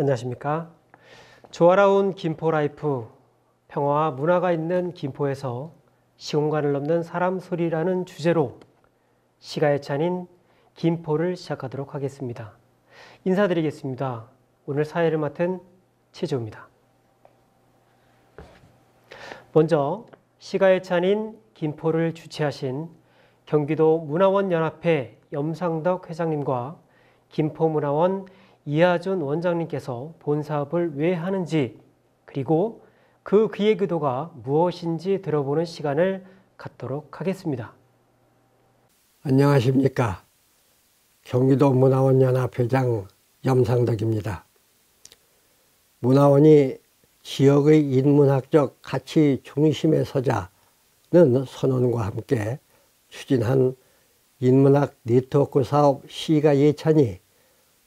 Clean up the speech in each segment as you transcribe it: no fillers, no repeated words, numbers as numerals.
안녕하십니까. 조화로운 김포라이프, 평화와 문화가 있는 김포에서 시공간을 넘는 사람 소리라는 주제로 시가의 찬인 김포를 시작하도록 하겠습니다. 인사드리겠습니다. 오늘 사회를 맡은 최재호입니다. 먼저 시가의 찬인 김포를 주최하신 경기도 문화원연합회 염상덕 회장님과 김포문화원 이하준 원장님께서 본 사업을 왜 하는지 그리고 그 기획 의도가 무엇인지 들어보는 시간을 갖도록 하겠습니다. 안녕하십니까. 경기도 문화원연합회장 염상덕입니다. 문화원이 지역의 인문학적 가치 중심에 서자는 선언과 함께 추진한 인문학 네트워크 사업 시가 예찬이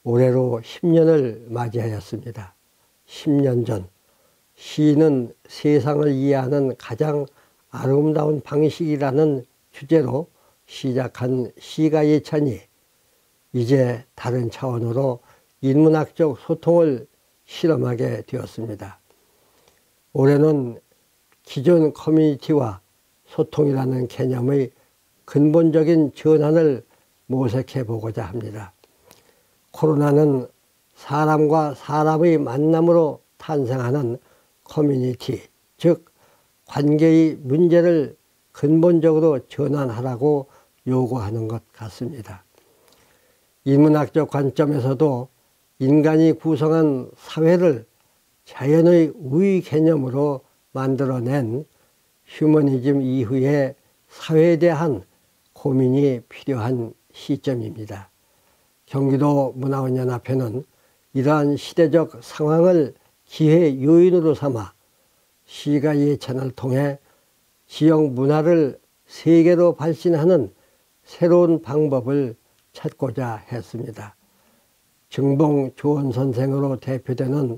올해로 10년을 맞이하였습니다. 10년 전 시는 세상을 이해하는 가장 아름다운 방식이라는 주제로 시작한 시가 예찬이 이제 다른 차원으로 인문학적 소통을 실험하게 되었습니다. 올해는 기존 커뮤니티와 소통이라는 개념의 근본적인 전환을 모색해 보고자 합니다. 코로나는 사람과 사람의 만남으로 탄생하는 커뮤니티, 즉 관계의 문제를 근본적으로 전환하라고 요구하는 것 같습니다. 인문학적 관점에서도 인간이 구성한 사회를 자연의 우위 개념으로 만들어낸 휴머니즘 이후의 사회에 대한 고민이 필요한 시점입니다. 경기도 문화원연합회는 이러한 시대적 상황을 기회 요인으로 삼아 시가 예찬을 통해 지역 문화를 세계로 발신하는 새로운 방법을 찾고자 했습니다. 정봉 조원 선생으로 대표되는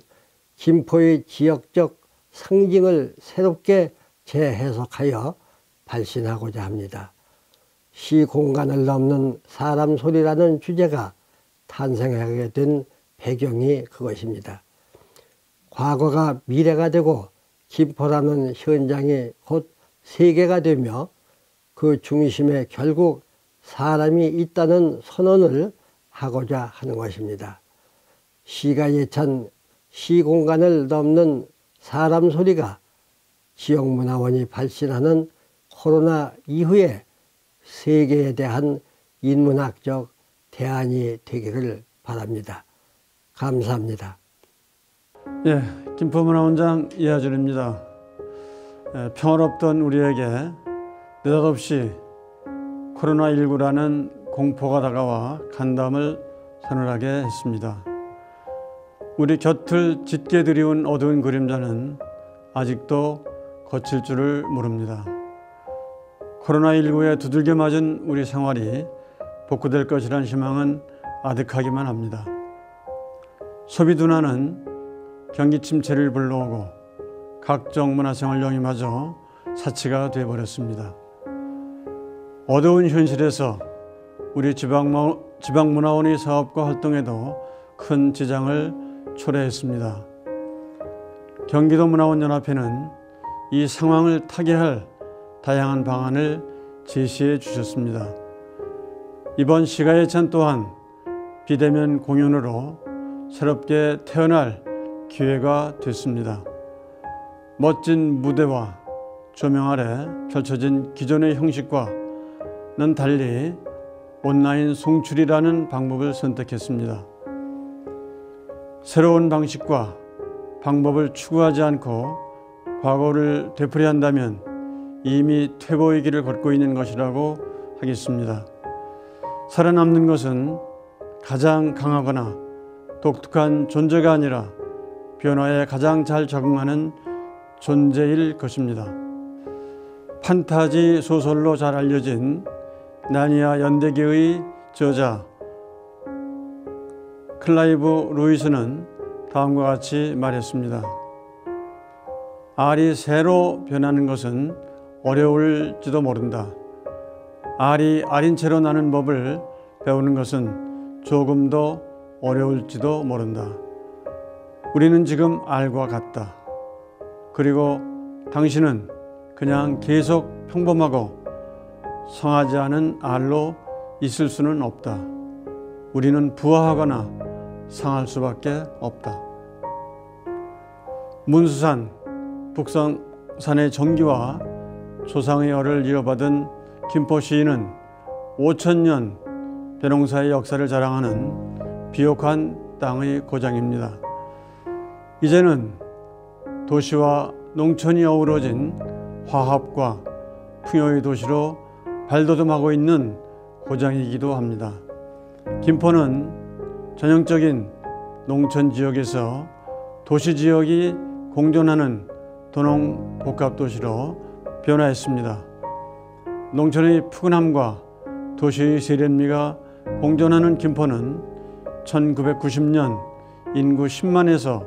김포의 지역적 상징을 새롭게 재해석하여 발신하고자 합니다. 시 공간을 넘는 사람 소리라는 주제가 탄생하게 된 배경이 그것입니다. 과거가 미래가 되고 김포라는 현장이 곧 세계가 되며 그 중심에 결국 사람이 있다는 선언을 하고자 하는 것입니다. 시가 예찬 시 공간을 넘는 사람 소리가 지역문화원이 발신하는 코로나 이후에 세계에 대한 인문학적 대안이 되기를 바랍니다. 감사합니다. 예, 김포문화원장 이하준입니다. 평화롭던 우리에게 느닷없이 코로나19라는 공포가 다가와 간담을 서늘하게 했습니다. 우리 곁을 짙게 드리운 어두운 그림자는 아직도 거칠 줄을 모릅니다. 코로나19에 두들겨 맞은 우리 생활이 복구될 것이란 희망은 아득하기만 합니다. 소비 둔화는 경기 침체를 불러오고 각종 문화생활 영위마저 사치가 되어버렸습니다. 어두운 현실에서 우리 지방문화원의 사업과 활동에도 큰 지장을 초래했습니다. 경기도 문화원연합회는 이 상황을 타개할 다양한 방안을 제시해 주셨습니다. 이번 시가 예찬 또한 비대면 공연으로 새롭게 태어날 기회가 됐습니다. 멋진 무대와 조명 아래 펼쳐진 기존의 형식과는 달리 온라인 송출이라는 방법을 선택했습니다. 새로운 방식과 방법을 추구하지 않고 과거를 되풀이한다면 이미 퇴보의 길을 걷고 있는 것이라고 하겠습니다. 살아남는 것은 가장 강하거나 독특한 존재가 아니라 변화에 가장 잘 적응하는 존재일 것입니다. 판타지 소설로 잘 알려진 나니아 연대기의 저자 클라이브 루이스는 다음과 같이 말했습니다. 알이 새로 변하는 것은 어려울지도 모른다. 알이 알인 채로 나는 법을 배우는 것은 조금 더 어려울지도 모른다. 우리는 지금 알과 같다. 그리고 당신은 그냥 계속 평범하고 성하지 않은 알로 있을 수는 없다. 우리는 부화하거나 상할 수밖에 없다. 문수산, 북성산의 정기와 조상의 열을 이어받은 김포 시인은 5,000년 벼농사의 역사를 자랑하는 비옥한 땅의 고장입니다. 이제는 도시와 농촌이 어우러진 화합과 풍요의 도시로 발돋움하고 있는 고장이기도 합니다. 김포는 전형적인 농촌 지역에서 도시 지역이 공존하는 도농 복합도시로 변화했습니다. 농촌의 푸근함과 도시의 세련미가 공존하는 김포는 1990년 인구 10만에서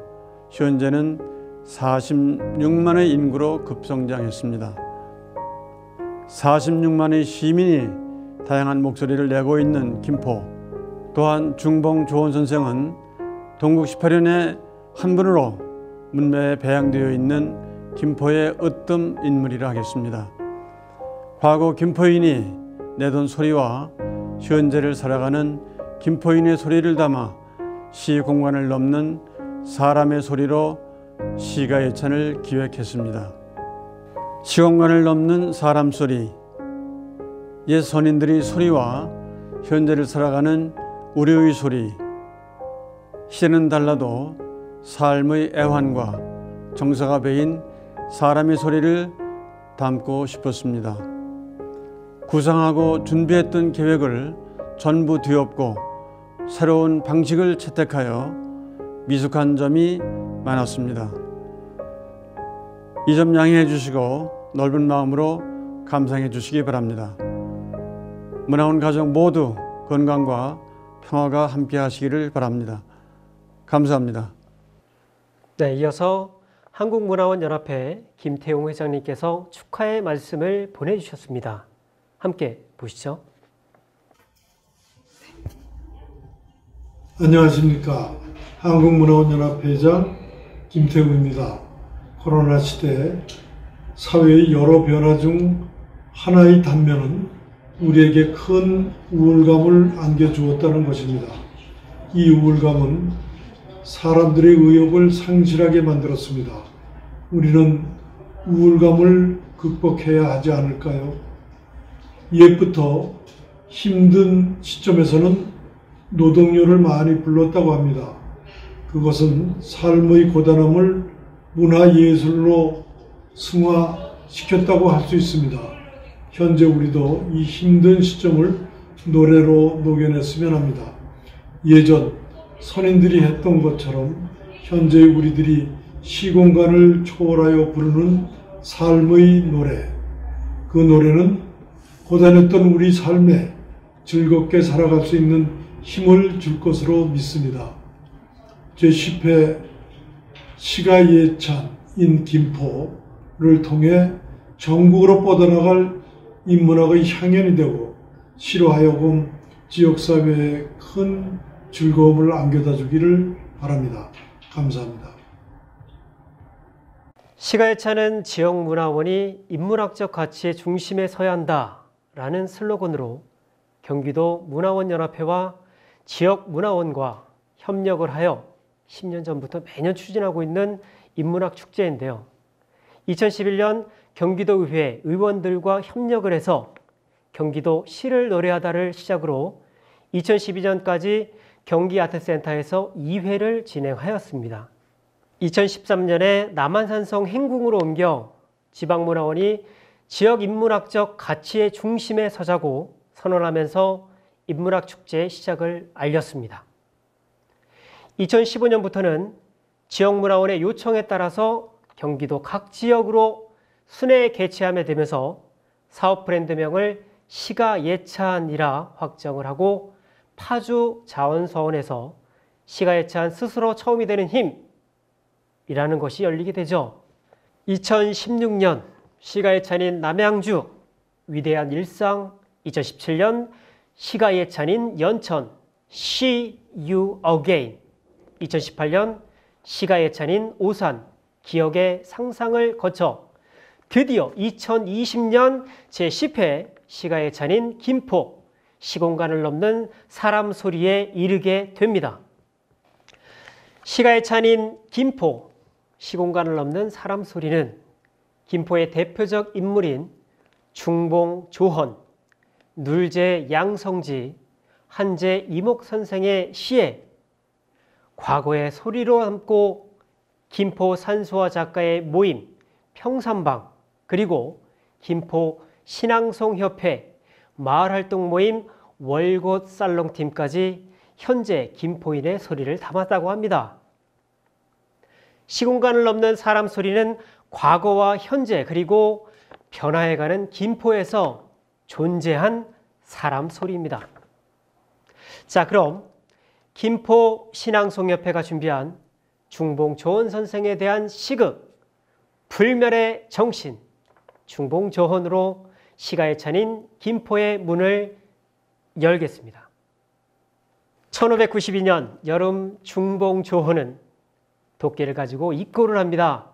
현재는 46만의 인구로 급성장했습니다. 46만의 시민이 다양한 목소리를 내고 있는 김포. 또한 중봉 조원 선생은 동국 18년의 한 분으로 문매에 배양되어 있는 김포의 으뜸 인물이라 하겠습니다. 과거 김포인이 내던 소리와 현재를 살아가는 김포인의 소리를 담아 시 공간을 넘는 사람의 소리로 시가 예찬을 기획했습니다. 시공간을 넘는 사람 소리, 옛 선인들의 소리와 현재를 살아가는 우리의 소리. 시대는 달라도 삶의 애환과 정서가 배인 사람의 소리를 담고 싶었습니다. 구상하고 준비했던 계획을 전부 뒤엎고 새로운 방식을 채택하여 미숙한 점이 많았습니다. 이 점 양해해 주시고 넓은 마음으로 감상해 주시기 바랍니다. 문화원 가족 모두 건강과 평화가 함께 하시기를 바랍니다. 감사합니다. 네, 이어서 한국문화원연합회 김태용 회장님께서 축하의 말씀을 보내주셨습니다. 함께 보시죠. 안녕하십니까. 한국문화원연합회 회장 김태웅입니다. 코로나 시대 사회의 여러 변화 중 하나의 단면은 우리에게 큰 우울감을 안겨주었다는 것입니다. 이 우울감은 사람들의 의욕을 상실하게 만들었습니다. 우리는 우울감을 극복해야 하지 않을까요? 옛부터 힘든 시점에서는 노동요를 많이 불렀다고 합니다. 그것은 삶의 고단함을 문화예술로 승화시켰다고 할 수 있습니다. 현재 우리도 이 힘든 시점을 노래로 녹여냈으면 합니다. 예전 선인들이 했던 것처럼 현재 우리들이 시공간을 초월하여 부르는 삶의 노래, 그 노래는 고단했던 우리 삶에 즐겁게 살아갈 수 있는 힘을 줄 것으로 믿습니다. 제10회 시가 예찬인 김포를 통해 전국으로 뻗어나갈 인문학의 향연이 되고 시로 하여금 지역사회에 큰 즐거움을 안겨다 주기를 바랍니다. 감사합니다. 시가 예찬은 지역문화원이 인문학적 가치의 중심에 서야 한다라는 슬로건으로 경기도 문화원연합회와 지역문화원과 협력을 하여 10년 전부터 매년 추진하고 있는 인문학 축제인데요. 2011년 경기도의회 의원들과 협력을 해서 경기도 시를 노래하다를 시작으로 2012년까지 경기아트센터에서 2회를 진행하였습니다. 2013년에 남한산성 행궁으로 옮겨 지방문화원이 지역인문학적 가치의 중심에 서자고 선언하면서 인문학 축제의 시작을 알렸습니다. 2015년부터는 지역문화원의 요청에 따라서 경기도 각 지역으로 순회 개최하게 되면서 사업 브랜드명을 시가 예찬이라 확정을 하고 파주 자원서원에서 시가 예찬 스스로 처음이 되는 힘이라는 것이 열리게 되죠. 2016년 시가 예찬인 남양주 위대한 일상, 2017년 시가 예찬인 연천 See You Again, 2018년 시가 예찬인 오산, 기억의 상상을 거쳐 드디어 2020년 제10회 시가 예찬인 김포, 시공간을 넘는 사람 소리에 이르게 됩니다. 시가 예찬인 김포, 시공간을 넘는 사람 소리는 김포의 대표적 인물인 중봉 조헌, 눌제 양성지, 한제 이목 선생의 시에 과거의 소리로 담고 김포 산수화 작가의 모임 평산방, 그리고 김포 신앙송협회 마을활동 모임 월곶 살롱팀까지 현재 김포인의 소리를 담았다고 합니다. 시공간을 넘는 사람 소리는 과거와 현재 그리고 변화해가는 김포에서 존재한 사람 소리입니다. 자, 그럼 김포 신앙송협회가 준비한 중봉 조헌 선생에 대한 시극 불멸의 정신, 중봉 조헌으로 시가 예찬인 김포의 문을 열겠습니다. 1592년 여름 중봉 조헌은 도끼를 가지고 입고를 합니다.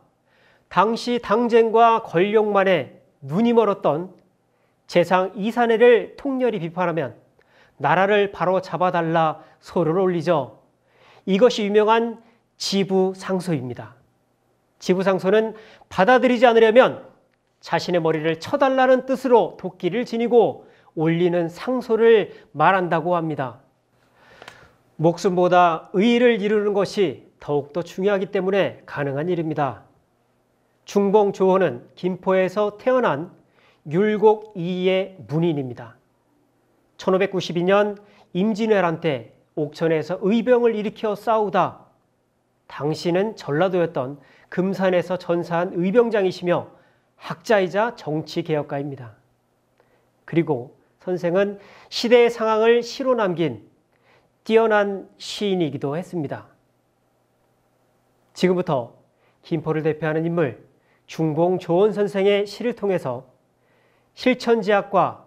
당시 당쟁과 권력만에 눈이 멀었던 재상 이사내를 통렬히 비판하면 나라를 바로 잡아달라 소를 올리죠. 이것이 유명한 지부상소입니다. 지부상소는 받아들이지 않으려면 자신의 머리를 쳐달라는 뜻으로 도끼를 지니고 올리는 상소를 말한다고 합니다. 목숨보다 의의를 이루는 것이 더욱더 중요하기 때문에 가능한 일입니다. 중봉 조헌은 김포에서 태어난 율곡 이의 문인입니다. 1592년 임진왜란 때 옥천에서 의병을 일으켜 싸우다 당시는 전라도였던 금산에서 전사한 의병장이시며 학자이자 정치개혁가입니다. 그리고 선생은 시대의 상황을 시로 남긴 뛰어난 시인이기도 했습니다. 지금부터 김포를 대표하는 인물 중봉 조헌 선생의 시를 통해서 실천지학과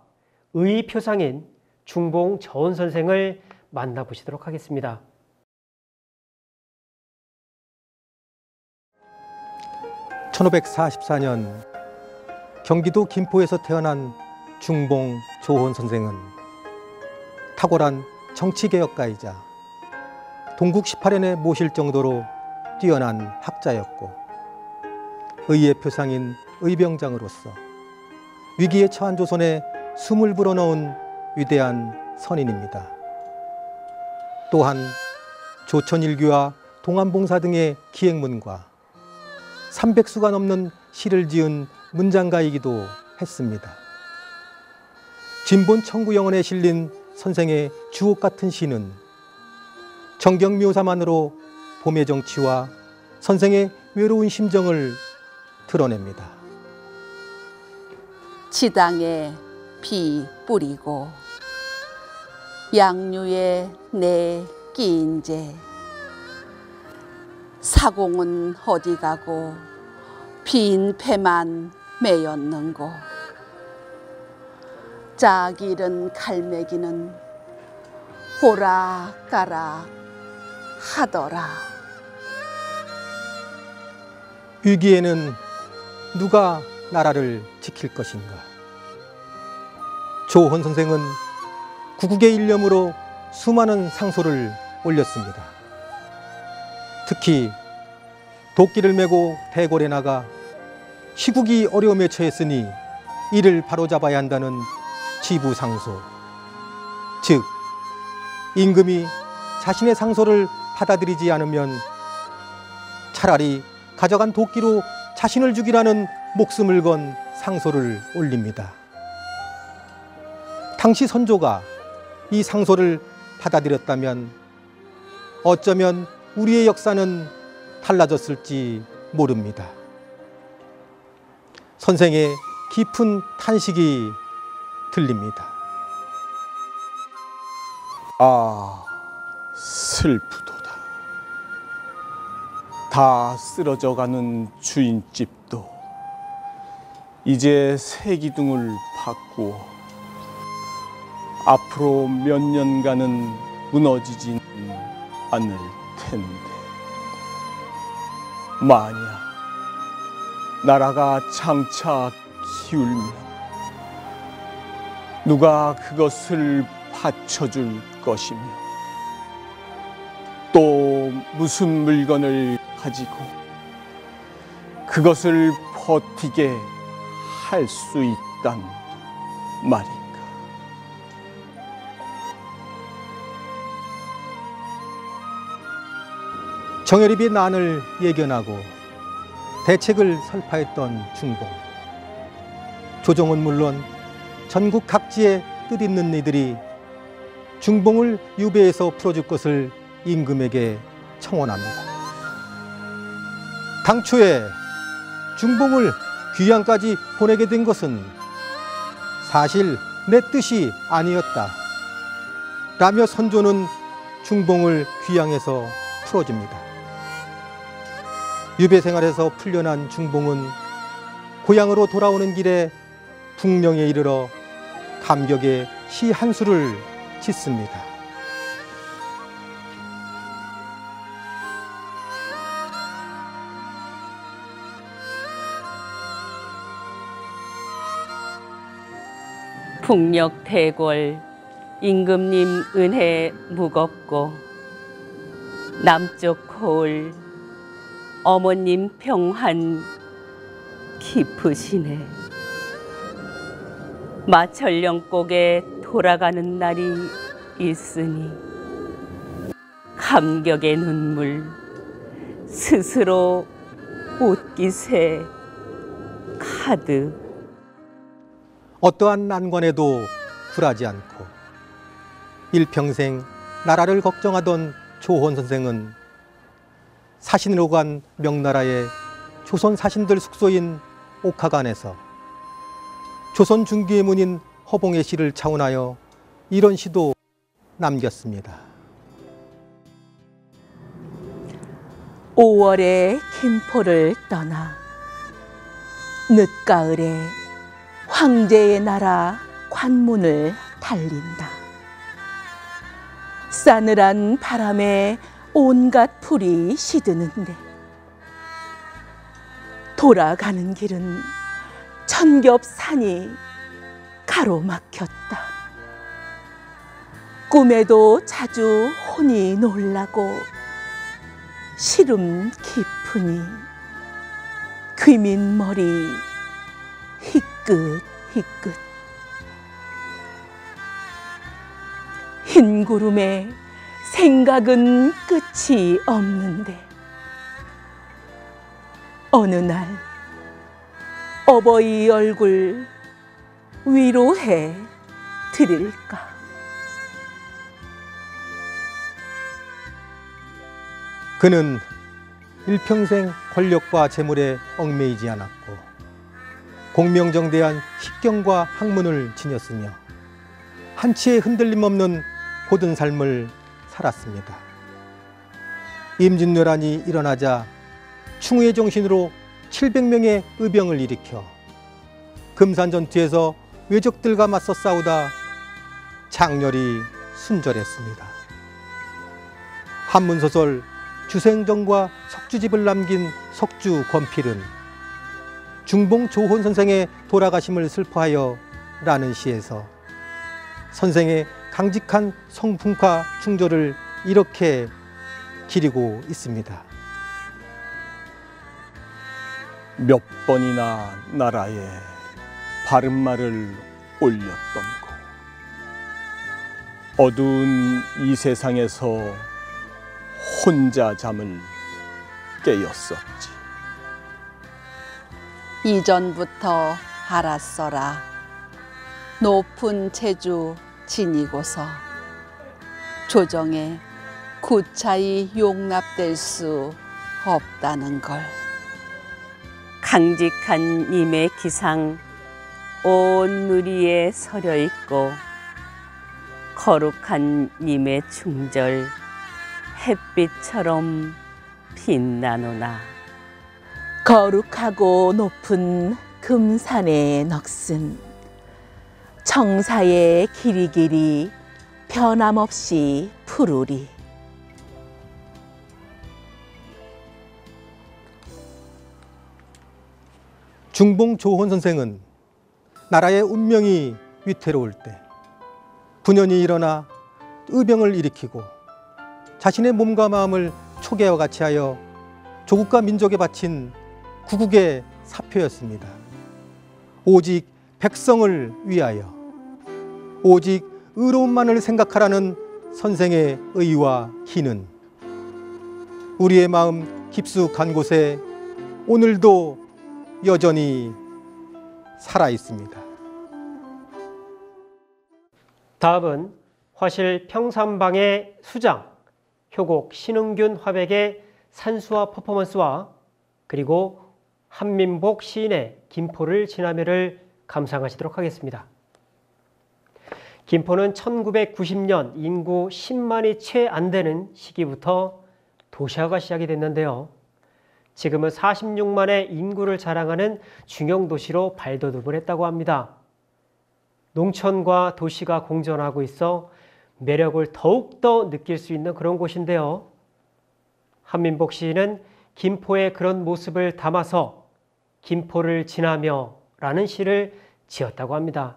의의표상인 중봉 조헌 선생을 만나보시도록 하겠습니다. (1544년) 경기도 김포에서 태어난 중봉 조헌 선생은 탁월한 정치개혁가이자 동국 18연에 모실 정도로 뛰어난 학자였고 의의 표상인 의병장으로서 위기에 처한 조선에 숨을 불어넣은 위대한 선인입니다. 또한 조천일기와 동안봉사 등의 기행문과 300수가 넘는 시를 지은 문장가이기도 했습니다. 진본 청구영언에 실린 선생의 주옥 같은 시는 정경묘사만으로 봄의 정취와 선생의 외로운 심정을 드러냅니다. 지당에 비 뿌리고 양류에 내 끼인제 사공은 어디 가고 빈 패만 매였는고 짝이른 갈매기는 오락가락 하더라. 위기에는 누가 나라를 지킬 것인가? 조헌 선생은 구국의 일념으로 수많은 상소를 올렸습니다. 특히 도끼를 메고 대궐에 나가 시국이 어려움에 처했으니 이를 바로잡아야 한다는 지부상소, 즉 임금이 자신의 상소를 받아들이지 않으면 차라리 가져간 도끼로 자신을 죽이라는 목숨을 건 상소를 올립니다. 당시 선조가 이 상소를 받아들였다면 어쩌면 우리의 역사는 달라졌을지 모릅니다. 선생의 깊은 탄식이 들립니다. 아, 슬프도다. 다 쓰러져가는 주인집도 이제 새 기둥을 바꾸어 앞으로 몇 년간은 무너지지는 않을 텐데. 만약 나라가 장차 기울면 누가 그것을 받쳐줄 것이며 또 무슨 물건을 가지고 그것을 버티게 할 수 있단 말인가. 정예립이 난을 예견하고 대책을 설파했던 중봉. 조정은 물론 전국 각지에 뜻있는 이들이 중봉을 유배에서 풀어줄 것을 임금에게 청원합니다. 당초에 중봉을 귀양까지 보내게 된 것은 사실 내 뜻이 아니었다 라며 선조는 중봉을 귀양에서 풀어줍니다. 유배 생활에서 풀려난 중봉은 고향으로 돌아오는 길에 북령에 이르러 감격의 시 한 수를 짓습니다. 북녘 대궐 임금님 은혜 무겁고 남쪽 고을 어머님 평환 깊으시네. 마천령곡에 돌아가는 날이 있으니 감격의 눈물 스스로 옷깃에 가득. 어떠한 난관에도 굴하지 않고 일평생 나라를 걱정하던 조혼 선생은 사신으로 간 명나라의 조선 사신들 숙소인 옥하관에서 조선 중기의 문인 허봉의 시를 차원하여 이런 시도 남겼습니다. 5월에 김포를 떠나 늦가을에 황제의 나라 관문을 달린다. 싸늘한 바람에 온갖 풀이 시드는데 돌아가는 길은 천겹산이 가로막혔다. 꿈에도 자주 혼이 놀라고 시름 깊으니 귀민머리 희끗희끗. 흰 구름에 생각은 끝이 없는데 어느 날 어버이 얼굴 위로해 드릴까. 그는 일평생 권력과 재물에 얽매이지 않았고 공명정대한 식경과 학문을 지녔으며 한치의 흔들림 없는 고든 삶을 살았습니다. 임진왜란이 일어나자 충우의 정신으로 700명의 의병을 일으켜 금산전투에서 외적들과 맞서 싸우다 장렬히 순절했습니다. 한문소설 주생정과 석주집을 남긴 석주 권필은 중봉 조혼 선생의 돌아가심을 슬퍼하여 라는 시에서 선생의 강직한 성품과 충조를 이렇게 기리고 있습니다. 몇 번이나 나라에 바른 말을 올렸던고 어두운 이 세상에서 혼자 잠을 깨었었지. 이전부터 알았어라. 높은 체주 지니고서 조정에 구차히 용납될 수 없다는 걸. 강직한 님의 기상 온 누리에 서려 있고 거룩한 님의 충절 햇빛처럼 빛나노나. 거룩하고 높은 금산의 넋은 청사의 길이길이 변함없이 푸르리. 중봉 조혼 선생은 나라의 운명이 위태로울 때 분연히 일어나 의병을 일으키고 자신의 몸과 마음을 초계와 같이 하여 조국과 민족에 바친 구국의 사표였습니다. 오직 백성을 위하여, 오직 의로움만을 생각하라는 선생의 의와 희는 우리의 마음 깊숙한 곳에 오늘도 여전히 살아 있습니다. 다음은 화실 평산방의 수장, 효곡 신흥균 화백의 산수화 퍼포먼스와 그리고 한민복 시인의 김포를 지나며를 감상하시도록 하겠습니다. 김포는 1990년 인구 10만이 채 안 되는 시기부터 도시화가 시작이 됐는데요. 지금은 46만의 인구를 자랑하는 중형 도시로 발돋움을 했다고 합니다. 농촌과 도시가 공존하고 있어 매력을 더욱더 느낄 수 있는 그런 곳인데요. 한민복 시인은 김포의 그런 모습을 담아서 김포를 지나며 라는 시를 지었다고 합니다.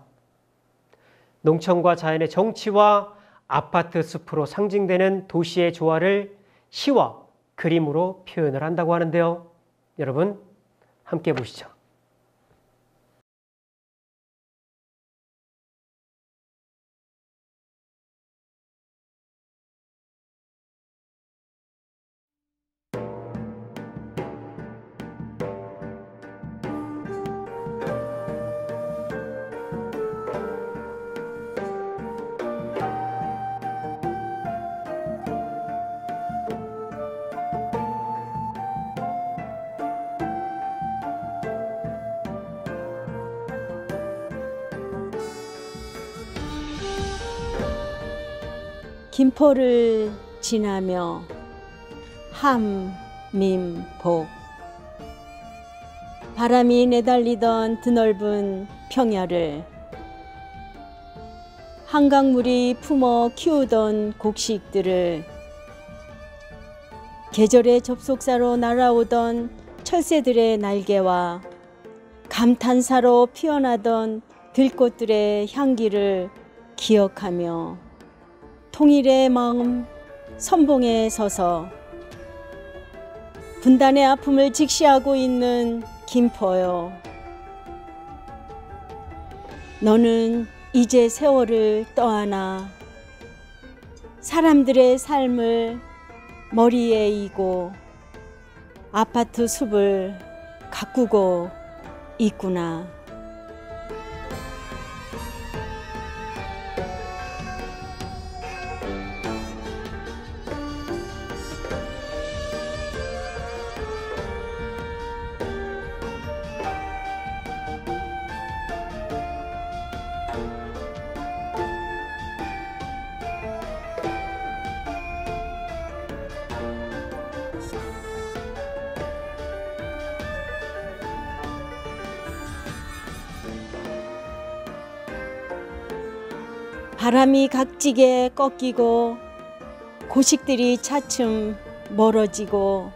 농촌과 자연의 정취와 아파트 숲으로 상징되는 도시의 조화를 시와 그림으로 표현을 한다고 하는데요. 여러분 함께 보시죠. 김포를 지나며 함민복 바람이 내달리던 드넓은 평야를 한강물이 품어 키우던 곡식들을 계절의 접속사로 날아오던 철새들의 날개와 감탄사로 피어나던 들꽃들의 향기를 기억하며 통일의 마음 선봉에 서서 분단의 아픔을 직시하고 있는 김포요. 너는 이제 세월을 떠안아 사람들의 삶을 머리에 이고 아파트 숲을 가꾸고 있구나. 바람이 각지게 꺾이고 고식들이 차츰 멀어지고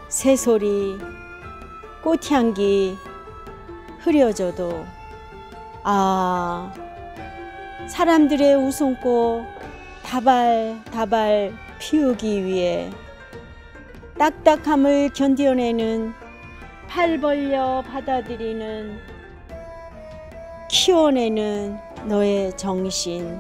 새소리, 꽃향기 흐려져도 아, 사람들의 웃음꽃 다발다발 피우기 위해 딱딱함을 견뎌내는 팔 벌려 받아들이는 키워내는 너의 정신.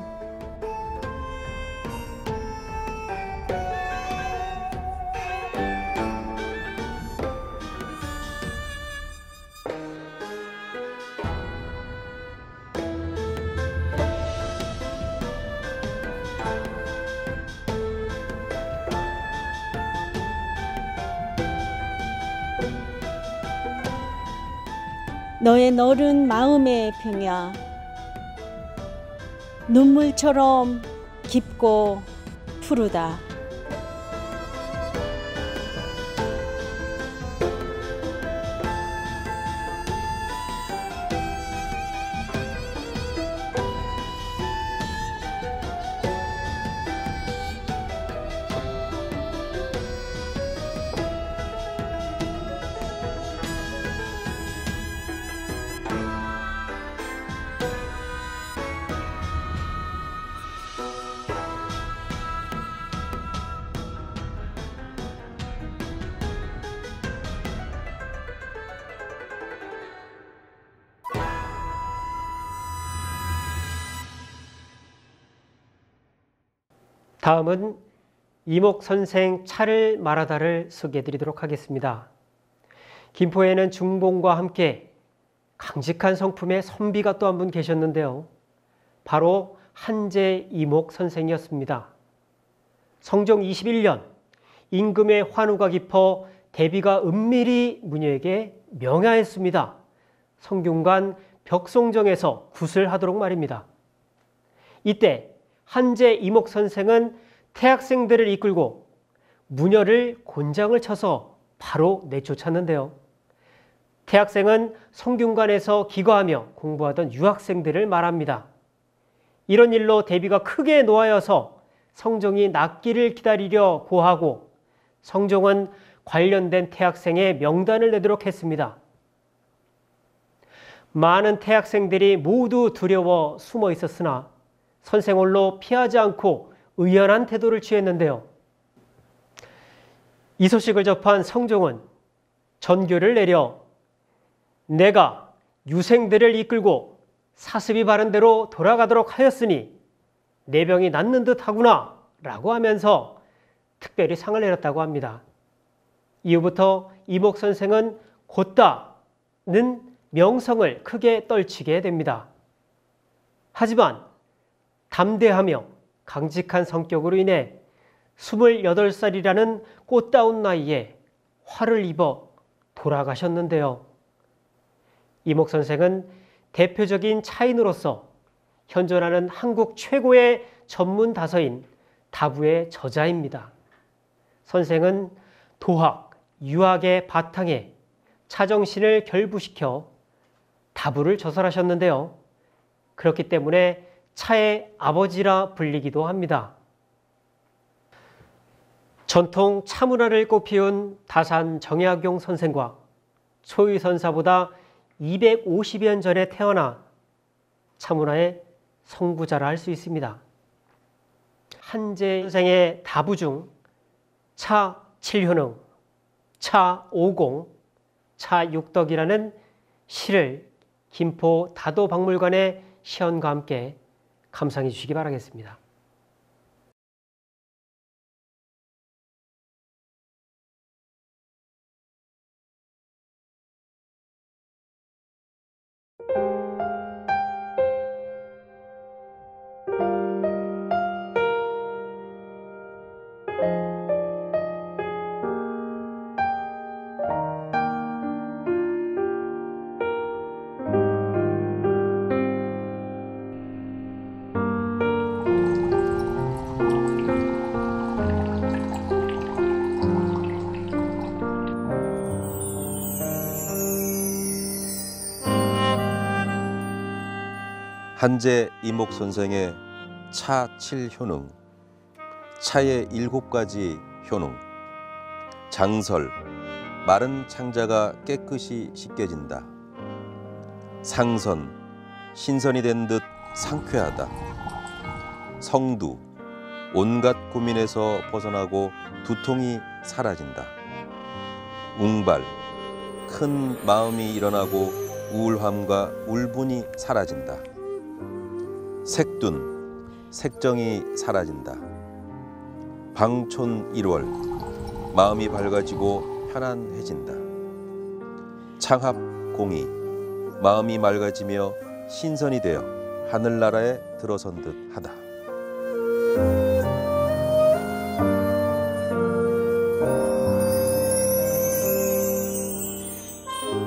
너의 너른 마음의 평야, 눈물처럼 깊고 푸르다. 다음은 이목 선생 차를 말하다를 소개해 드리도록 하겠습니다. 김포에는 중봉과 함께 강직한 성품의 선비가 또 한 분 계셨는데요. 바로 한제 이목 선생이었습니다. 성종 21년 임금의 환우가 깊어 대비가 은밀히 무녀에게 명하였습니다. 성균관 벽송정에서 굿을 하도록 말입니다. 이때 한제 이목 선생은 태학생들을 이끌고 무녀를 곤장을 쳐서 바로 내쫓았는데요. 태학생은 성균관에서 기거하며 공부하던 유학생들을 말합니다. 이런 일로 대비가 크게 노하여서 성종이 낫기를 기다리려 고하고 성종은 관련된 태학생의 명단을 내도록 했습니다. 많은 태학생들이 모두 두려워 숨어 있었으나 선생 홀로 피하지 않고 의연한 태도를 취했는데요. 이 소식을 접한 성종은 전교를 내려 내가 유생들을 이끌고 사습이 바른 대로 돌아가도록 하였으니 내 병이 낫는 듯 하구나 라고 하면서 특별히 상을 내렸다고 합니다. 이후부터 이목 선생은 곧다는 명성을 크게 떨치게 됩니다. 하지만 담대하며 강직한 성격으로 인해 28살이라는 꽃다운 나이에 화를 입어 돌아가셨는데요. 이목 선생은 대표적인 차인으로서 현존하는 한국 최고의 전문 다서인 다부의 저자입니다. 선생은 도학, 유학의 바탕에 차정신을 결부시켜 다부를 저설하셨는데요. 그렇기 때문에 차의 아버지라 불리기도 합니다. 전통 차문화를 꽃피운 다산 정약용 선생과 초유선사보다 250년 전에 태어나 차문화의 성부자라 할 수 있습니다. 한제 선생의 다부 중 차 7효능, 차 50, 차 6덕이라는 시를 김포 다도박물관의 시연과 함께 감상해 주시기 바라겠습니다. 한제 이목 선생의 차 7효능, 차의 7가지 효능. 장설, 마른 창자가 깨끗이 씻겨진다. 상선, 신선이 된 듯 상쾌하다. 성두, 온갖 고민에서 벗어나고 두통이 사라진다. 웅발, 큰 마음이 일어나고 우울함과 울분이 사라진다. 색둔, 색정이 사라진다. 방촌 1월, 마음이 밝아지고 편안해진다. 창합 공의, 마음이 맑아지며 신선이 되어 하늘나라에 들어선 듯 하다.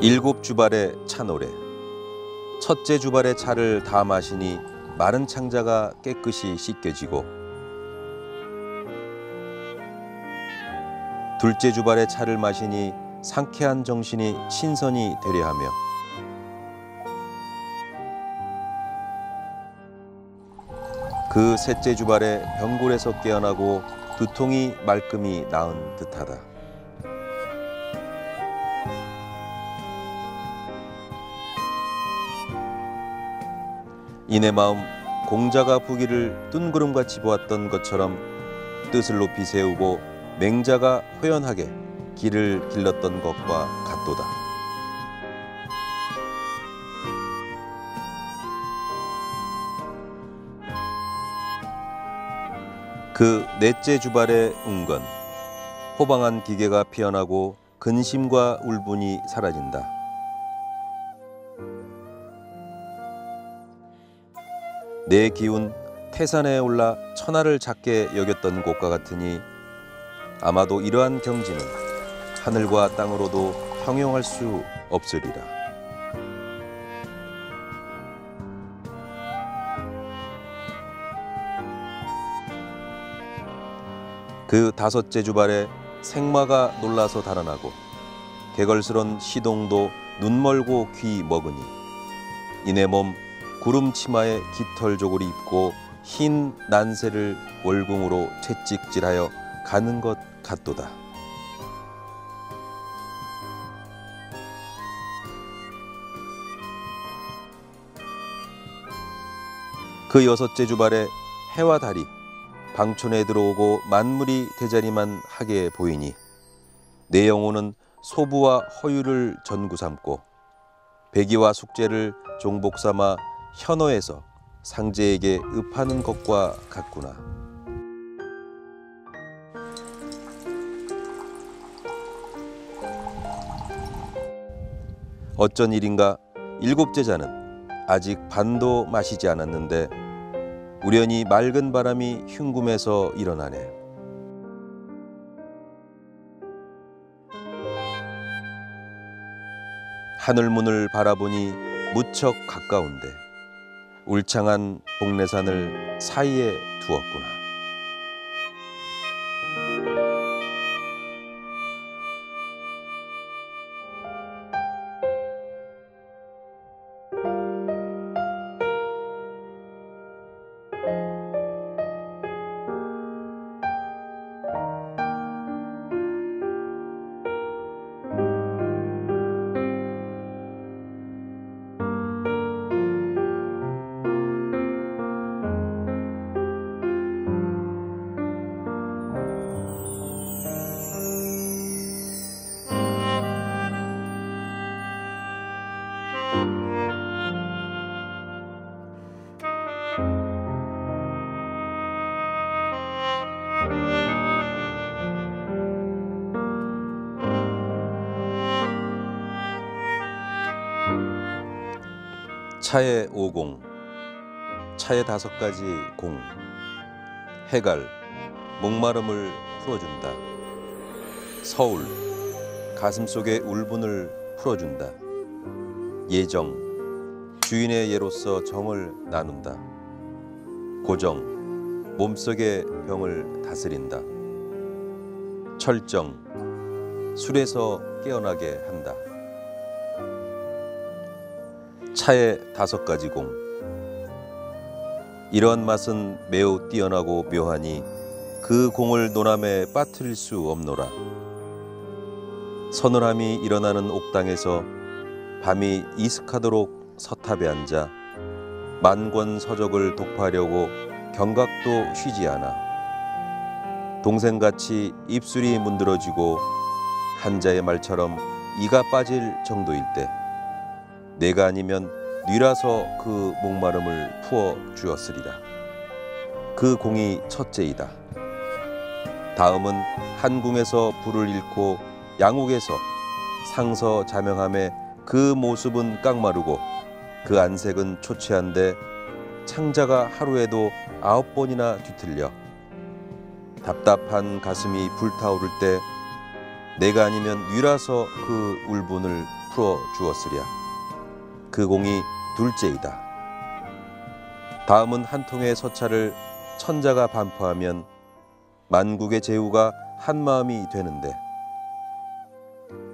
일곱 주발의 차노래. 첫째 주발의 차를 다 마시니 마른 창자가 깨끗이 씻겨지고, 둘째 주발의 차를 마시니 상쾌한 정신이 신선이 되려 하며, 그 셋째 주발의 병골에서 깨어나고 두통이 말끔히 나은 듯하다. 이내 마음 공자가 부기를 뜬구름같이 보았던 것처럼 뜻을 높이 세우고 맹자가 호연하게 길을 길렀던 것과 같도다. 그 넷째 주발의 운건, 호방한 기계가 피어나고 근심과 울분이 사라진다. 내 기운 태산에 올라 천하를 작게 여겼던 곳과 같으니 아마도 이러한 경지는 하늘과 땅으로도 형용할 수 없으리라. 그 다섯째 주발에 생마가 놀라서 달아나고 개걸스런 시동도 눈멀고 귀 먹으니 이내 몸 구름 치마에 깃털 조골이 입고 흰 난새를 월궁으로 채찍질하여 가는 것 같도다. 그 여섯째 주발에 해와 달이 방촌에 들어오고 만물이 대자리만 하게 보이니 내 영혼은 소부와 허유를 전구 삼고 배기와 숙제를 종복 삼아 현어에서 상제에게 읍하는 것과 같구나. 어쩐 일인가 일곱째 자는 아직 반도 마시지 않았는데 우연히 맑은 바람이 흉금에서 일어나네. 하늘문을 바라보니 무척 가까운데 울창한 복례산을 사이에 두었구나. 차의 5공, 차의 5가지 공. 해갈, 목마름을 풀어준다. 서울, 가슴속의 울분을 풀어준다. 예정, 주인의 예로서 정을 나눈다. 고정, 몸속의 병을 다스린다. 철정, 술에서 깨어나게 한다. 차의 5가지 공. 이러한 맛은 매우 뛰어나고 묘하니 그 공을 노람에 빠뜨릴 수 없노라. 서늘함이 일어나는 옥당에서 밤이 이슥하도록 서탑에 앉아 만권서적을 독파하려고 경각도 쉬지 않아. 동생같이 입술이 문드러지고 한자의 말처럼 이가 빠질 정도일 때 내가 아니면 뉘라서 그 목마름을 풀어 주었으리라. 그 공이 첫째이다. 다음은 한궁에서 불을 잃고 양옥에서 상서 자명함에 그 모습은 깡마르고 그 안색은 초췌한데 창자가 하루에도 9번이나 뒤틀려 답답한 가슴이 불타오를 때 내가 아니면 뉘라서 그 울분을 풀어 주었으랴. 그 공이 둘째이다. 다음은 한 통의 서차를 천자가 반포하면 만국의 제후가 한 마음이 되는데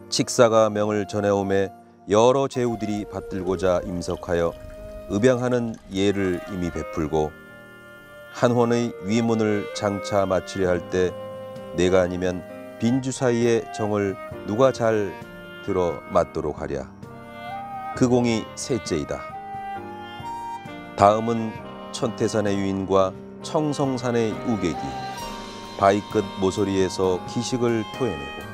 칙사가 명을 전해오매 여러 제후들이 받들고자 임석하여 읍양하는 예를 이미 베풀고 한혼의 위문을 장차 마치려 할 때 내가 아니면 빈주 사이의 정을 누가 잘 들어 맞도록 하랴. 그 공이 셋째이다. 다음은 천태산의 유인과 청성산의 우객이 바위끝 모서리에서 기식을 토해내고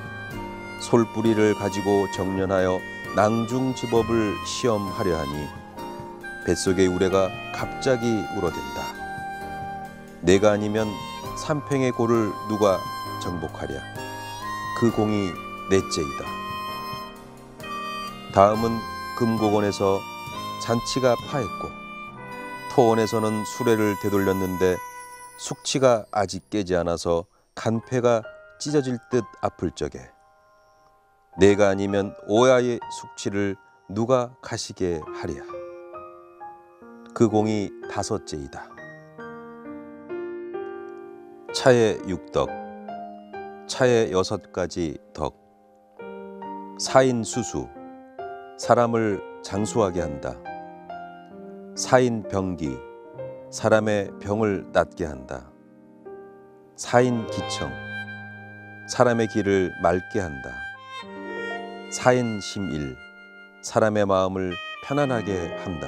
솔뿌리를 가지고 정련하여 낭중지법을 시험하려 하니 뱃속의 우레가 갑자기 울어댄다. 내가 아니면 삼팽의 고를 누가 정복하랴. 그 공이 넷째이다. 다음은 금고원에서 잔치가 파했고 토원에서는 수레를 되돌렸는데 숙취가 아직 깨지 않아서 간패가 찢어질 듯 아플 적에 내가 아니면 오야의 숙취를 누가 가시게 하랴. 그 공이 다섯째이다. 차에 6덕, 차에 6가지 덕, 사인 수수, 사람을 장수하게 한다. 사인 병기, 사람의 병을 낫게 한다. 사인 기청, 사람의 길을 맑게 한다. 사인 심일, 사람의 마음을 편안하게 한다.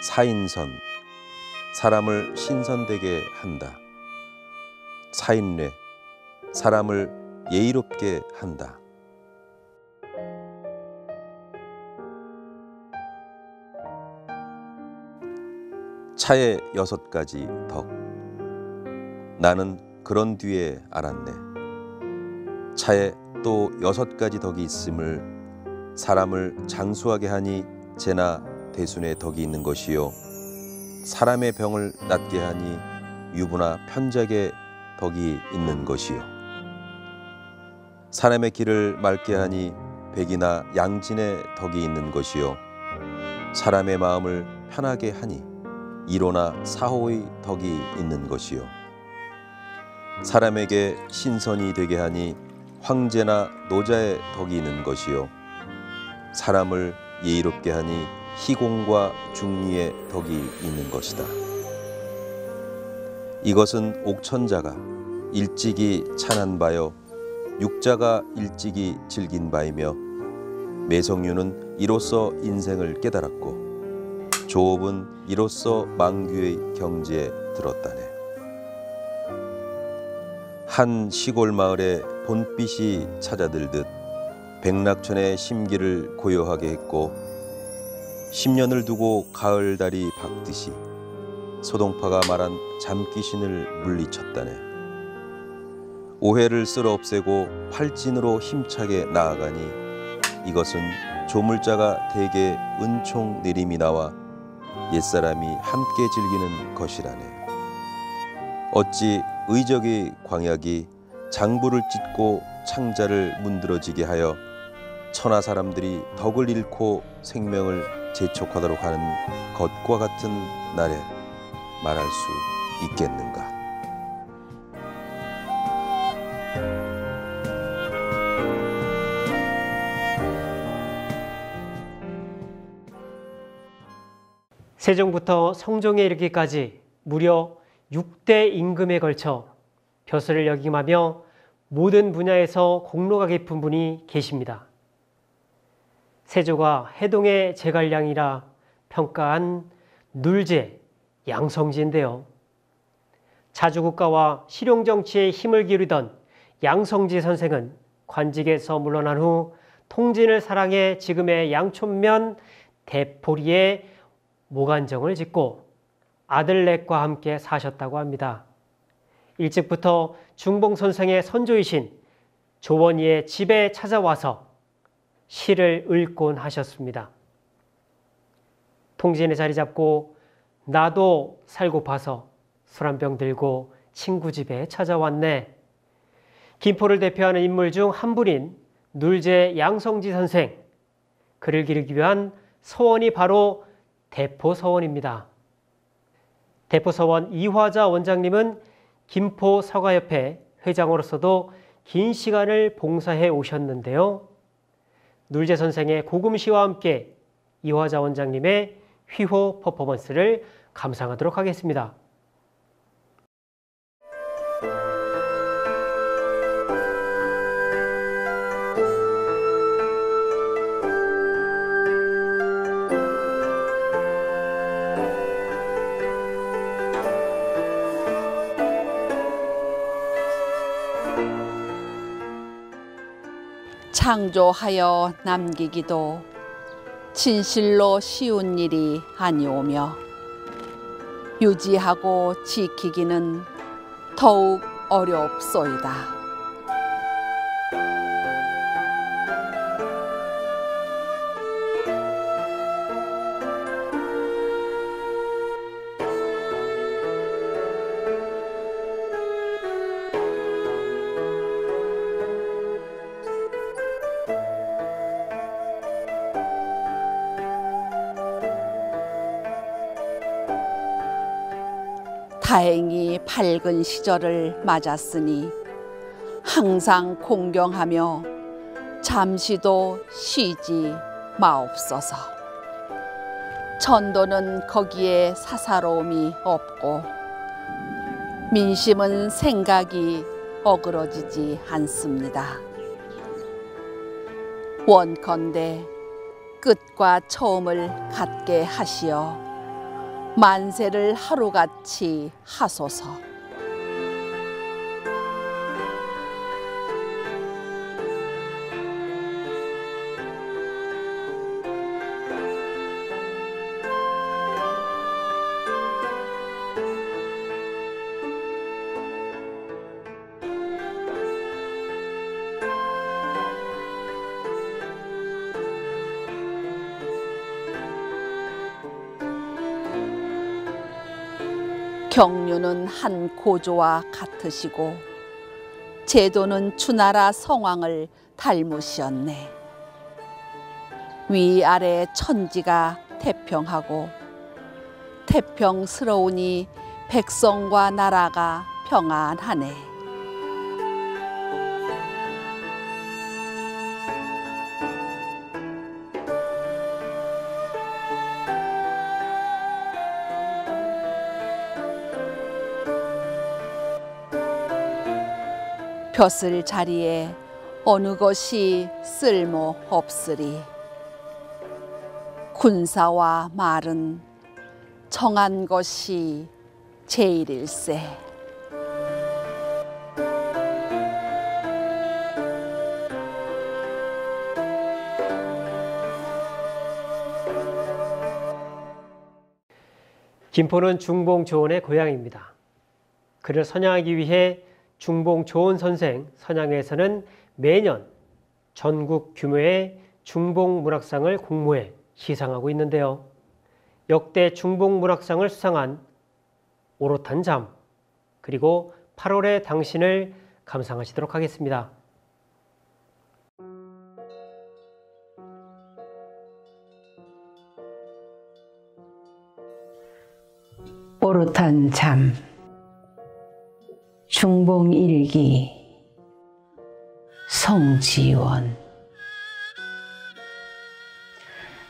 사인선, 사람을 신선되게 한다. 사인례, 사람을 예의롭게 한다. 차에 6가지 덕. 나는 그런 뒤에 알았네. 차에 또 6가지 덕이 있음을 사람을 장수하게 하니 재나 대순의 덕이 있는 것이요 사람의 병을 낫게 하니 유부나 편작의 덕이 있는 것이요 사람의 길을 맑게 하니 백이나 양진의 덕이 있는 것이요 사람의 마음을 편하게 하니 이로나 사호의 덕이 있는 것이요 사람에게 신선이 되게 하니 황제나 노자의 덕이 있는 것이요 사람을 예의롭게 하니 희공과 중리의 덕이 있는 것이다. 이것은 옥천자가 일찍이 찬한 바요 육자가 일찍이 즐긴 바이며 매성유는 이로써 인생을 깨달았고 조업은 이로써 망규의 경지에 들었다네. 한 시골 마을에 봄빛이 찾아들듯 백낙천의 심기를 고요하게 했고 10년을 두고 가을달이 박듯이 소동파가 말한 잠귀신을 물리쳤다네. 오해를 쓸어 없애고 활진으로 힘차게 나아가니 이것은 조물자가 대개 은총 내림이 나와 옛사람이 함께 즐기는 것이라네. 어찌 의적의 광약이 장부를 찢고 창자를 문드러지게 하여 천하 사람들이 덕을 잃고 생명을 재촉하도록 하는 것과 같은 날에 말할 수 있겠는가. 세종부터 성종에 이르기까지 무려 6대 임금에 걸쳐 벼슬을 역임하며 모든 분야에서 공로가 깊은 분이 계십니다. 세조가 해동의 제갈량이라 평가한 눌제 양성지인데요. 자주국가와 실용정치에 힘을 기울이던 양성지 선생은 관직에서 물러난 후 통진을 사랑해 지금의 양촌면 대포리에 모간정을 짓고 아들 넷과 함께 사셨다고 합니다. 일찍부터 중봉 선생의 선조이신 조원희의 집에 찾아와서 시를 읽곤 하셨습니다. 통진에 자리 잡고 나도 살고파서 술 한 병 들고 친구 집에 찾아왔네. 김포를 대표하는 인물 중 한 분인 눌제 양성지 선생, 그를 기르기 위한 서원이 바로 대포서원입니다. 대포서원 이화자 원장님은 김포서가협회 회장으로서도 긴 시간을 봉사해 오셨는데요. 눌제 선생의 고금시와 함께 이화자 원장님의 휘호 퍼포먼스를 감상하도록 하겠습니다. 창조하여 남기기도 진실로 쉬운 일이 아니오며 유지하고 지키기는 더욱 어렵소이다. 다행히 밝은 시절을 맞았으니 항상 공경하며 잠시도 쉬지 마옵소서. 천도는 거기에 사사로움이 없고 민심은 생각이 어그러지지 않습니다. 원컨대 끝과 처음을 같게 하시어 만세를 하루같이 하소서. 경륜은 한 고조와 같으시고 제도는 주나라 성왕을 닮으셨네. 위아래 천지가 태평하고 태평스러우니 백성과 나라가 평안하네. 벼슬 자리에 어느 것이 쓸모 없으리. 군사와 말은 정한 것이 제일일세. 김포는 중봉조원의 고향입니다. 그를 선양하기 위해 중봉조원 선생 선양회에서는 매년 전국 규모의 중봉문학상을 공모해 시상하고 있는데요. 역대 중봉문학상을 수상한 오롯한 잠, 그리고 8월의 당신을 감상하시도록 하겠습니다. 오롯한 잠, 중봉일기, 송지원.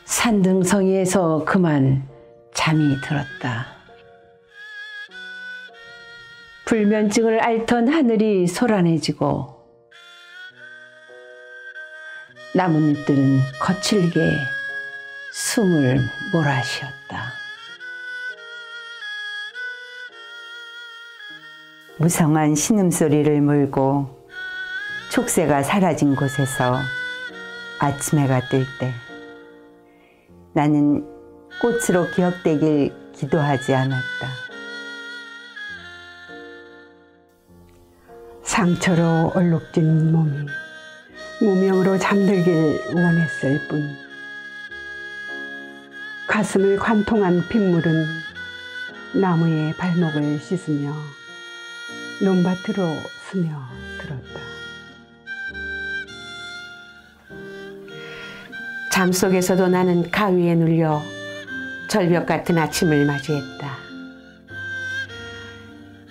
산등성이에서 그만 잠이 들었다. 불면증을 앓던 하늘이 소란해지고 나뭇잎들은 거칠게 숨을 몰아쉬었다. 무성한 신음소리를 몰고 촉새가 사라진 곳에서 아침 해가 뜰 때 나는 꽃으로 기억되길 기도하지 않았다. 상처로 얼룩진 몸이 무명으로 잠들길 원했을 뿐 가슴을 관통한 빗물은 나무의 발목을 씻으며 논밭으로 스며들었다. 잠속에서도 나는 가위에 눌려 절벽 같은 아침을 맞이했다.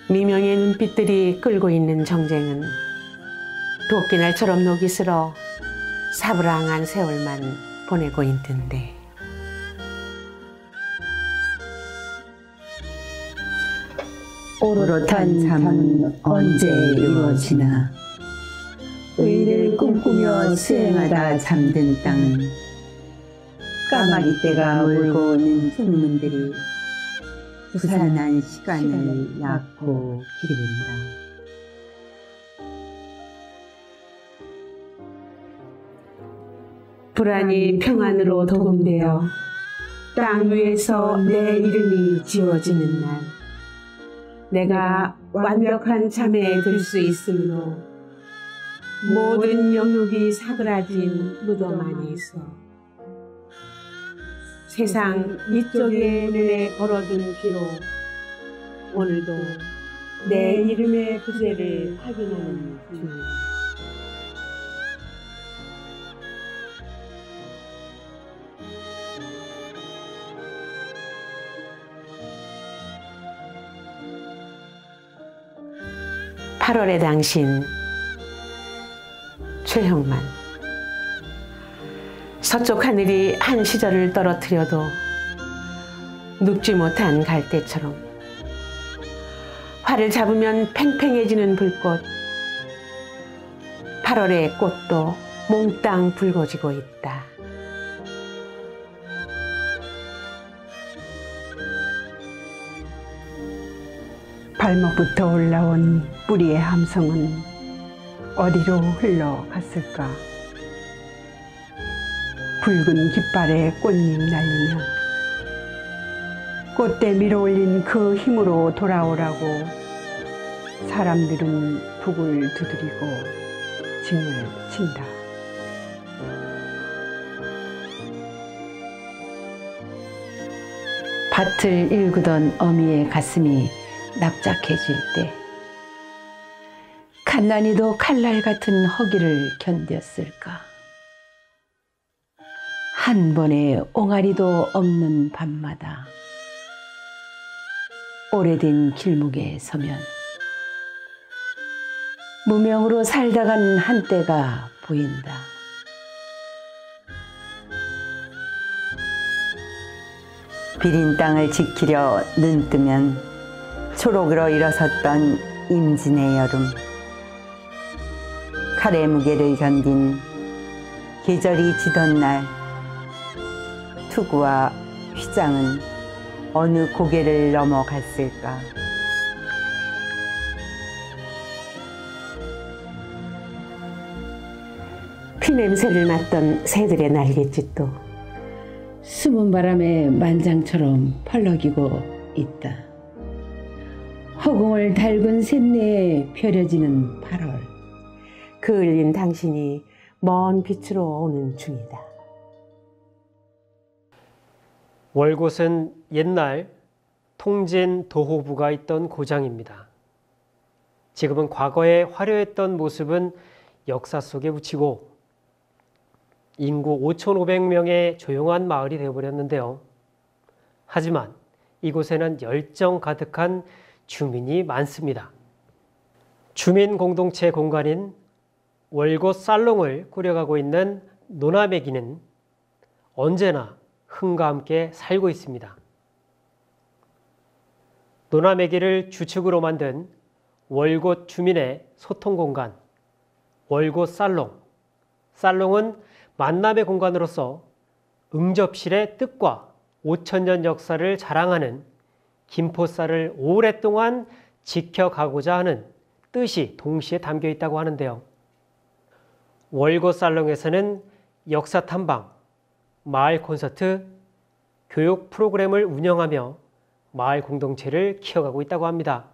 미명의 눈빛들이 끌고 있는 정쟁은 도끼날처럼 녹이 슬어 사브랑한 세월만 보내고 있던데. 오롯한 잠은 언제 이루어지나. 의를 꿈꾸며 수행하다 잠든 땅은 까마귀 떼가 몰고 오는 풍문들이 부산한 시간을 낳고 기른다. 불안이 평안으로 도금되어 땅 위에서 내 이름이 지워지는 날, 내가 완벽한 잠에 들 수 있으므로 모든 영육이 사그라진 무덤 안에서 세상 이쪽의 눈에 걸어둔 피로 오늘도 내 이름의 부재를 확인하는 중이다. (8월의) 당신 최형만. 서쪽 하늘이 한 시절을 떨어뜨려도 눕지 못한 갈대처럼 활을 잡으면 팽팽해지는 불꽃. 8월의 꽃도 몽땅 붉어지고 있다. 발목부터 올라온 뿌리의 함성은 어디로 흘러갔을까? 붉은 깃발에 꽃잎 날리며 꽃대 밀어올린 그 힘으로 돌아오라고 사람들은 북을 두드리고 징을 친다. 밭을 일구던 어미의 가슴이 납작해질 때 갓난이도 칼날 같은 허기를 견뎠을까? 한 번의 옹알이도 없는 밤마다 오래된 길목에 서면 무명으로 살다간 한때가 보인다. 비린 땅을 지키려 눈뜨면 초록으로 일어섰던 임진의 여름. 칼의 무게를 견딘 계절이 지던 날, 투구와 휘장은 어느 고개를 넘어갔을까. 피냄새를 맡던 새들의 날갯짓도 숨은 바람에 만장처럼 펄럭이고 있다. 허공을 달군 샘내에 펴려지는 8월. 그을린 당신이 먼 빛으로 오는 중이다. 월곶은 옛날 통진 도호부가 있던 고장입니다. 지금은 과거에 화려했던 모습은 역사 속에 묻히고 인구 5,500명의 조용한 마을이 되어버렸는데요. 하지만 이곳에는 열정 가득한 주민이 많습니다. 주민 공동체 공간인 월곶 살롱을 꾸려가고 있는 노나매기는 언제나 흥과 함께 살고 있습니다. 노나매기를 주축으로 만든 월곶 주민의 소통 공간, 월곶 살롱. 살롱은 만남의 공간으로서 응접실의 뜻과 5,000년 역사를 자랑하는 김포쌀을 오랫동안 지켜가고자 하는 뜻이 동시에 담겨 있다고 하는데요. 월곶 살롱에서는 역사 탐방, 마을 콘서트, 교육 프로그램을 운영하며 마을 공동체를 키워가고 있다고 합니다.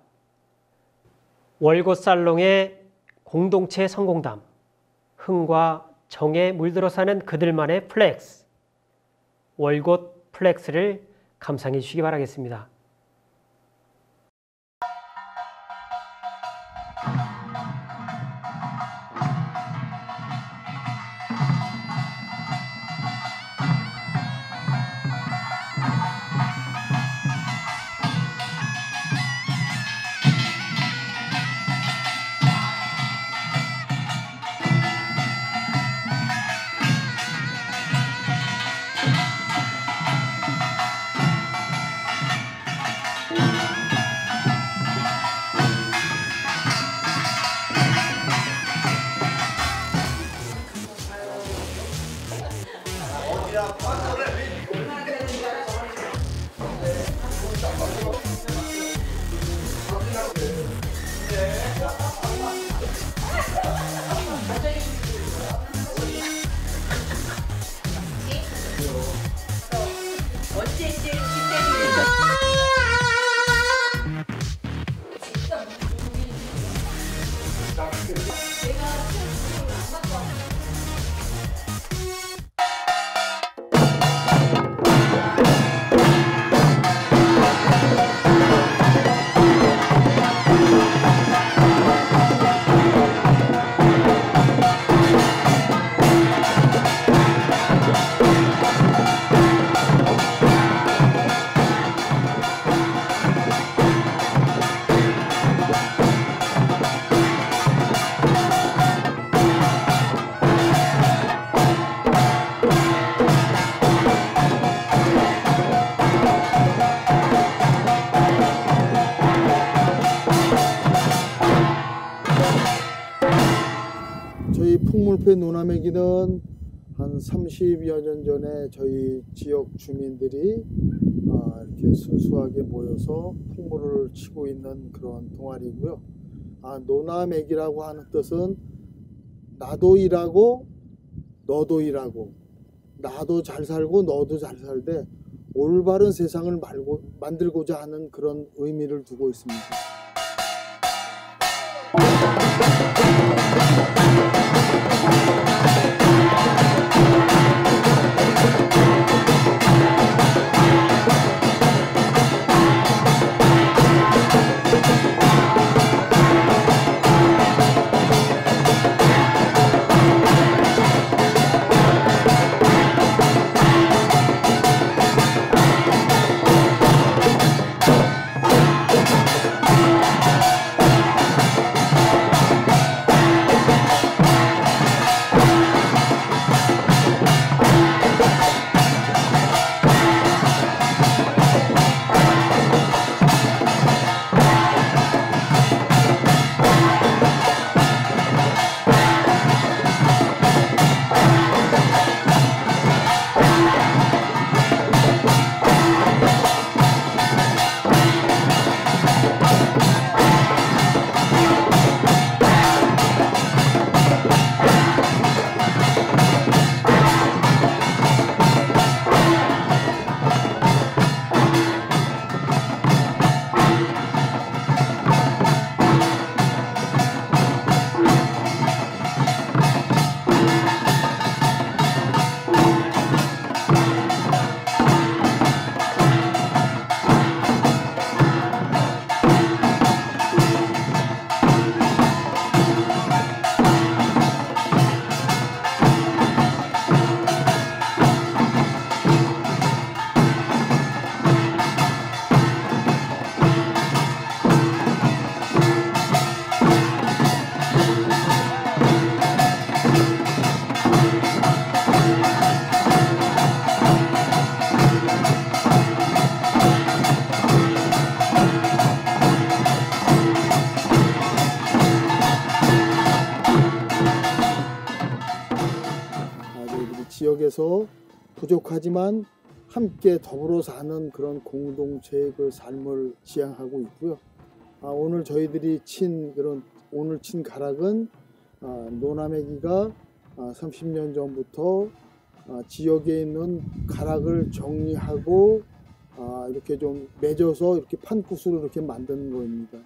월곶 살롱의 공동체 성공담, 흥과 정에 물들어 사는 그들만의 플렉스, 월곶 플렉스를 감상해 주시기 바라겠습니다. 앞에 노나매기는 한 30여 년 전에 저희 지역 주민들이 이렇게 순수하게 모여서 풍물을 치고 있는 그런 동아리고요. 노나매기라고 하는 뜻은 나도 일하고 너도 일하고, 나도 잘 살고 너도 잘 살되 올바른 세상을 만들고자 하는 그런 의미를 두고 있습니다. 지역에서 부족하지만 함께 더불어 사는 그런 공동체의 그 삶을 지향하고 있고요. 오늘 저희들이 오늘 친 가락은 노나매기가 30년 전부터 지역에 있는 가락을 정리하고 이렇게 좀 맺어서 이렇게 판굿으로 이렇게 만드는 겁니다.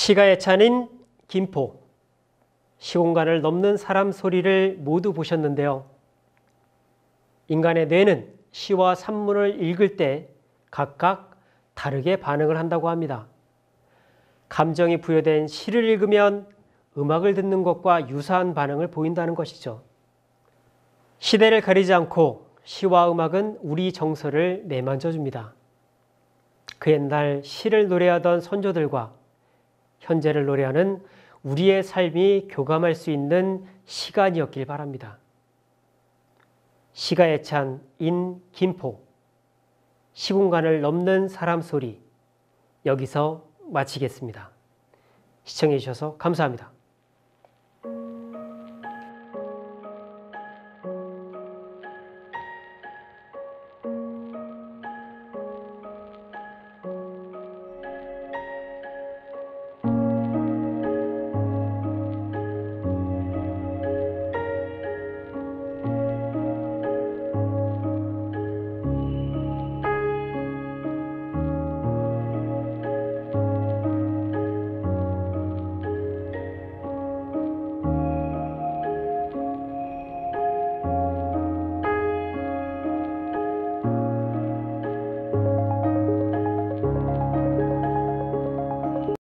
시가에 차린 김포, 시공간을 넘는 사람 소리를 모두 보셨는데요. 인간의 뇌는 시와 산문을 읽을 때 각각 다르게 반응을 한다고 합니다. 감정이 부여된 시를 읽으면 음악을 듣는 것과 유사한 반응을 보인다는 것이죠. 시대를 가리지 않고 시와 음악은 우리 정서를 내만져줍니다. 그 옛날 시를 노래하던 선조들과 현재를 노래하는 우리의 삶이 교감할 수 있는 시간이었길 바랍니다. 시가 애찬 인 김포, 시공간을 넘는 사람 소리, 여기서 마치겠습니다. 시청해 주셔서 감사합니다.